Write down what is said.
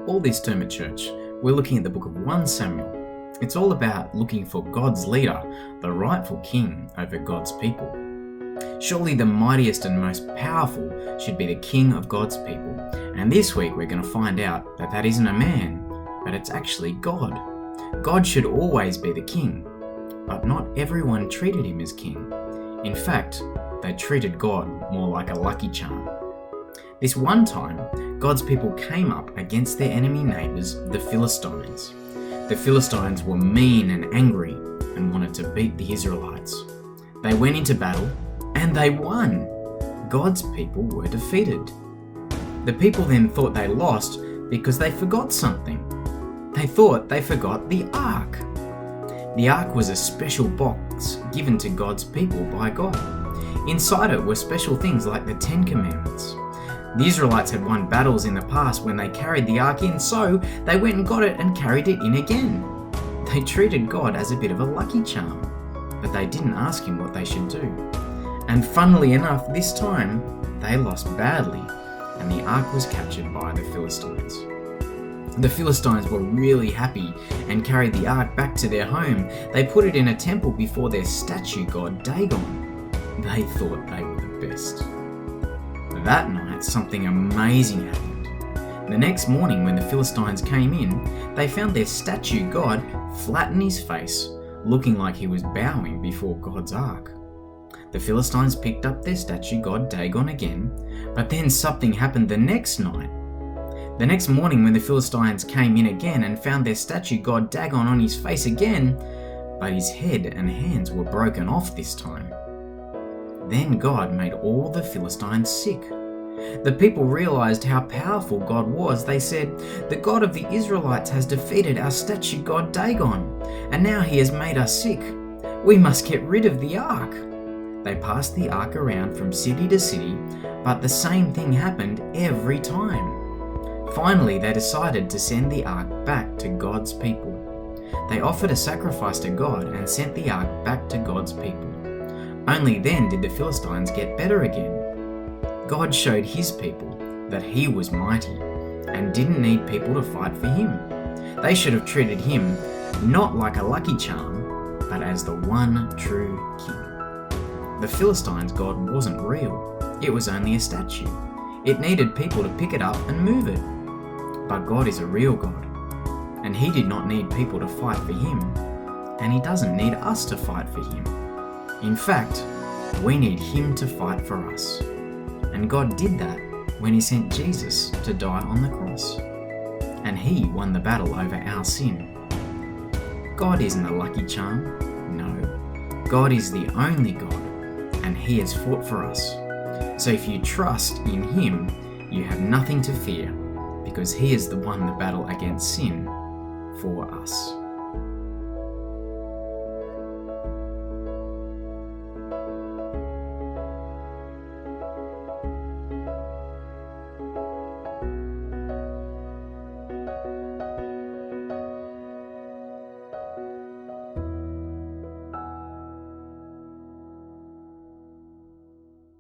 All this term at church, we're looking at the book of 1 Samuel. It's all about looking for God's leader, the rightful king over God's people. Surely the mightiest and most powerful should be the king of God's people. And this week we're going to find out that isn't a man, but it's actually God. God should always be the king, but not everyone treated him as king. In fact, they treated God more like a lucky charm. This one time, God's people came up against their enemy neighbours, the Philistines. The Philistines were mean and angry and wanted to beat the Israelites. They went into battle and they won. God's people were defeated. The people then thought they lost because they forgot something. They thought they forgot the Ark. The Ark was a special box given to God's people by God. Inside it were special things like the 10 Commandments. The Israelites had won battles in the past when they carried the Ark in, so they went and got it and carried it in again. They treated God as a bit of a lucky charm, but they didn't ask him what they should do. And funnily enough, this time, they lost badly, and the Ark was captured by the Philistines. The Philistines were really happy and carried the Ark back to their home. They put it in a temple before their statue god Dagon. They thought they were the best. That night, something amazing happened. The next morning, when the Philistines came in, they found their statue god flat in his face, looking like he was bowing before God's Ark. The Philistines picked up their statue god Dagon again, but then something happened the next night. The next morning, when the Philistines came in again and found their statue god Dagon on his face again, but his head and hands were broken off this time. Then God made all the Philistines sick. The people realized how powerful God was. They said, "The God of the Israelites has defeated our statue god Dagon, and now he has made us sick. We must get rid of the Ark." They passed the Ark around from city to city, but the same thing happened every time. Finally, they decided to send the Ark back to God's people. They offered a sacrifice to God and sent the Ark back to God's people. Only then did the Philistines get better again. God showed his people that he was mighty and didn't need people to fight for him. They should have treated him not like a lucky charm, but as the one true king. The Philistines' God wasn't real. It was only a statue. It needed people to pick it up and move it. But God is a real God, and he did not need people to fight for him, and he doesn't need us to fight for him. In fact, we need him to fight for us. And God did that when he sent Jesus to die on the cross. And he won the battle over our sin. God isn't a lucky charm. No. God is the only God, and he has fought for us. So if you trust in him, you have nothing to fear, because he has won the battle against sin for us.